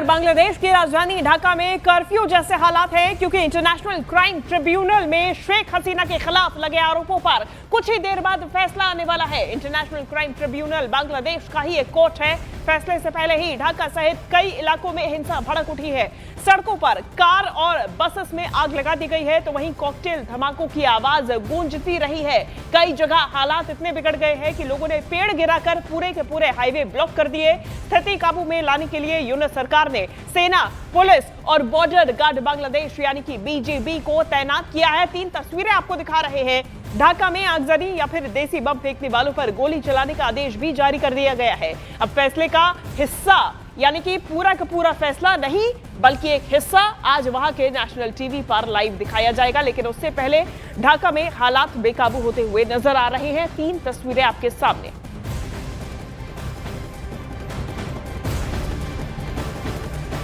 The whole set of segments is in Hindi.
बांग्लादेश की राजधानी ढाका में कर्फ्यू जैसे हालात हैं क्योंकि इंटरनेशनल क्राइम ट्रिब्यूनल में शेख हसीना के खिलाफ लगे आरोपों पर कुछ ही देर बाद फैसला आने वाला है। इंटरनेशनल क्राइम ट्रिब्यूनल बांग्लादेश का ही एक कोर्ट है। फैसले से पहले ही ढाका सहित कई इलाकों में हिंसा भड़क उठी है। सड़कों पर कार और बसेस में आग लगा दी गई है तो वहीं कॉकटेल धमाकों की आवाज गूंजती रही है। कई जगह हालात इतने बिगड़ गए हैं कि लोगों ने पेड़ गिराकर पूरे के पूरे हाईवे ब्लॉक कर दिए। स्थिति काबू में लाने के लिए यूनिट सरकार ने सेना, पुलिस और बॉर्डर गार्ड बांग्लादेश यानी कि बीजीबी को तैनात किया है। 3 तस्वीरें आपको दिखा रहे हैं। ढाका में आगजनी या फिर देसी बम फेंकने वालों पर गोली चलाने का आदेश भी जारी कर दिया गया है। अब फैसले का हिस्सा यानी कि पूरा का पूरा फैसला नहीं बल्कि एक हिस्सा आज वहां के नेशनल टीवी पर लाइव दिखाया जाएगा। लेकिन उससे पहले ढाका में हालात बेकाबू होते हुए नजर आ रहे हैं। 3 तस्वीरें आपके सामने।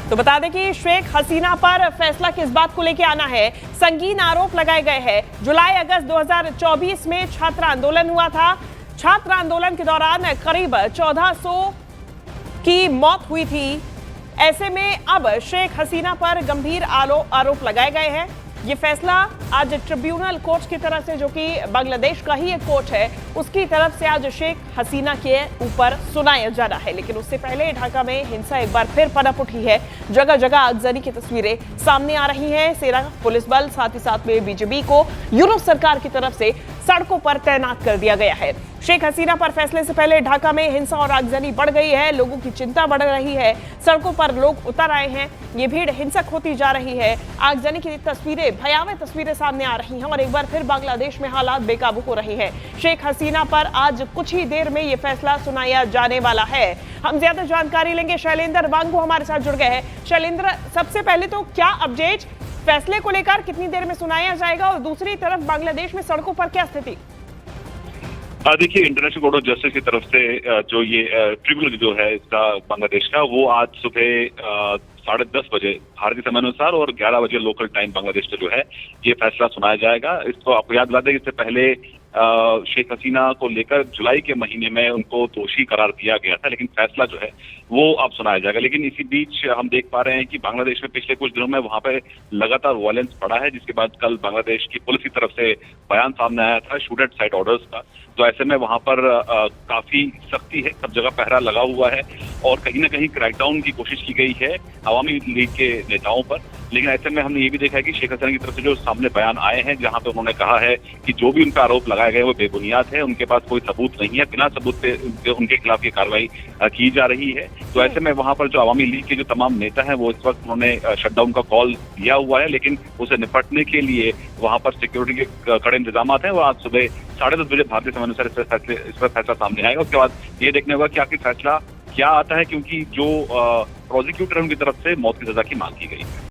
तो बता दें कि शेख हसीना पर फैसला किस बात को लेकर आना है। संगीन आरोप लगाए गए हैं। जुलाई अगस्त 2024 में छात्र आंदोलन हुआ था। छात्र आंदोलन के दौरान करीब 1400 की मौत हुई थी। ऐसे में अब शेख हसीना पर गंभीर आरोप लगाए गए हैं। ये फैसला आज ट्रिब्यूनल कोर्ट की तरफ से, जो कि बांग्लादेश का ही एक कोर्ट है, उसकी तरफ से आज शेख हसीना के ऊपर सुनाया जाना है। लेकिन उससे पहले ढाका में हिंसा एक बार फिर पनप उठी है। जगह जगह आगजनी की तस्वीरें सामने आ रही हैं। सेना, पुलिस बल, साथ ही साथ में बीजेपी को यूरोप सरकार की तरफ से सड़कों पर तैनात कर दिया गया है। शेख हसीना पर फैसले से पहले ढाका में हिंसा और आगजनी बढ़ गई है। लोगों की चिंता बढ़ रही है। सड़कों पर लोग उतर आए हैं। ये भीड़ हिंसक होती जा रही है। आगजनी की तस्वीरें, भयावह तस्वीरें सामने आ रही हैं और एक बार फिर बांग्लादेश में हालात बेकाबू हो रहे हैं। शेख हसीना पर आज कुछ ही देर में ये फैसला सुनाया जाने वाला है। हम ज्यादा जानकारी लेंगे। शैलेंद्र वांगू हमारे साथ जुड़ गए हैं। शैलेंद्र, सबसे पहले तो क्या अपडेट, फैसले को लेकर कितनी देर में सुनाया जाएगा और दूसरी तरफ बांग्लादेश में सड़कों पर क्या स्थिति? देखिए, इंटरनेशनल कोर्ट ऑफ जस्टिस की तरफ से जो ये ट्रिब्यूनल जो है इसका बांग्लादेश का, वो आज सुबह 10:30 बजे भारतीय समय अनुसार और 11 बजे लोकल टाइम बांग्लादेश का जो है ये फैसला सुनाया जाएगा। इसको आपको याद दिला दें, इससे पहले शेख हसीना को लेकर जुलाई के महीने में उनको दोषी करार दिया गया था, लेकिन फैसला जो है वो अब सुनाया जाएगा। लेकिन इसी बीच हम देख पा रहे हैं कि बांग्लादेश में पिछले कुछ दिनों में वहां पे लगातार वायलेंस बढ़ा है, जिसके बाद कल बांग्लादेश की पुलिस की तरफ से बयान सामने आया था शूट एट साइट ऑर्डर्स का। तो ऐसे में वहां पर काफी सख्ती है, सब जगह पहरा लगा हुआ है और कहीं ना कहीं क्रैकडाउन की कोशिश की गई है अवामी लीग के नेताओं पर। लेकिन ऐसे में हमने ये भी देखा है कि शेख हसीना की तरफ से जो सामने बयान आए हैं, जहां पे उन्होंने कहा है कि जो भी उन पर आरोप लगाए गए वो बेबुनियाद है, उनके पास कोई सबूत नहीं है, बिना सबूत पे उनके खिलाफ ये कार्रवाई की जा रही है। तो ऐसे में वहां पर जो अवामी लीग के जो तमाम नेता हैं वो इस वक्त उन्होंने शटडाउन का कॉल दिया हुआ है, लेकिन उसे निपटने के लिए वहां पर सिक्योरिटी के कड़े इंतजाम हैं। वो आज सुबह 10:30 बजे भारतीय समय अनुसार इस पर फैसला सामने आएगा। उसके बाद ये देखने होगा कि आखिर फैसला क्या आता है, क्योंकि जो प्रोसिक्यूटर है उनकी तरफ से मौत की सजा की मांग की गई है।